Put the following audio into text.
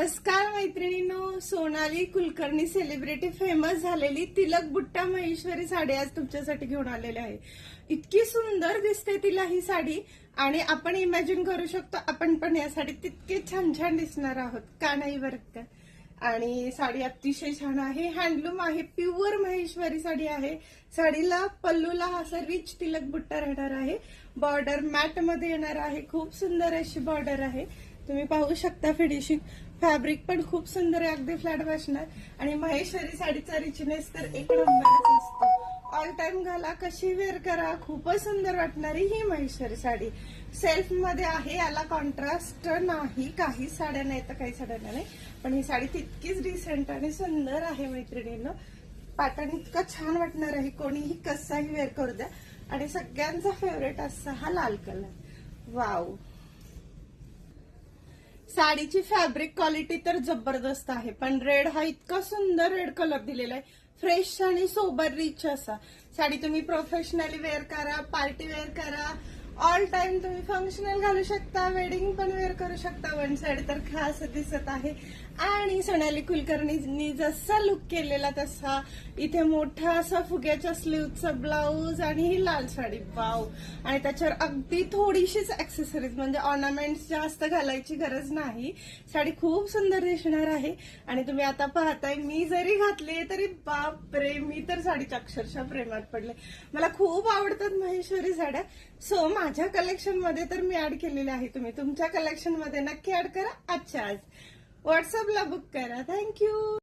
नमस्कार मैत्रिणींनो, Sonali Kulkarni celebrity famous झालेली तिलक बुट्टा महेश्वरी साडी आज तुमच्यासाठी घेऊन आलेली आहे। इतकी सुंदर दिसते तिला ही साडी आणि आपण इमॅजिन करू शकतो आपण पण या साडीत तितके छान छान दिसणार आहोत का नाही बरं का। आणि साडी अतिशय छान आहे, हँडलूम आहे, प्युअर महेश्वरी साडी आहे। साडीला पल्लूला असं रिच तिलक बुट्टा राहणार आहे, बॉर्डर मॅट मध्ये येणार आहे, खूप सुंदर अशी बॉर्डर आहे। तुम्ही पाहू शकता फिनिशिंग, फॅब्रिक पण खूप सुंदर आहे, अगदी फ्लॅट बसणार। आणि महेश्वरी साडीचा रिचनेस तर एक नंबरच असतो। ऑल टाइम घाला, कशी वेअर करा, खूपच सुंदर वाटणारी ही महेश्वरी साडी सेल्फ मध्ये आहे। याला कॉन्ट्रास्ट नाही, काही साड्या नाही तर काही साड्या नाही, पण ही साडी तितकीच डिसेंट आणि सुंदर आहे मैत्रिणींनो। पॅटर्न इतका छान वाटणार आहे, कोणीही कसाही वेअर करू द्या। आणि सगळ्यांचा फेवरेट असा हा लाल कलर, वाव। साडीची फॅब्रिक क्वालिटी तर जबरदस्त आहे, पण रेड हा इतका सुंदर रेड कलर दिलेला आहे, फ्रेश आणि सोबर रिच असा। साडी तुम्ही प्रोफेशनली वेअर करा, पार्टी वेअर करा, ऑल टाइम तुम्ही फंक्शनल घालू शकता, वेडिंग पण वेअर करू शकता। वन साइड तर खास दिसत आहे। आणि सोनाली कुलकर्णींनी जसा लुक केलेला तसा इथे मोठा असा फुग्याच्या स्लीवचा ब्लाऊज आणि ही लाल साडी, वाव। आणि त्याच्यावर अगदी थोडीशीच ऍक्सेसरीज म्हणजे ऑर्नामेंट्स जास्त घालायची गरज नाही, साडी खूप सुंदर दिसणार आहे। आणि तुम्ही आता पाहताय मी जरी घातली तरी बापरे, मी तर साडीच्या अक्षरशः प्रेमात पडले। मला खूप आवडतात महेश्वरी साड्या, सो माझ्या कलेक्शन मध्ये तर मी ऍड केलेले आहे। तुम्ही तुमच्या कलेक्शन मध्ये नक्की ऍड करा, आजच्या आज व्हॉट्सअपला बुक करा। थँक्यू।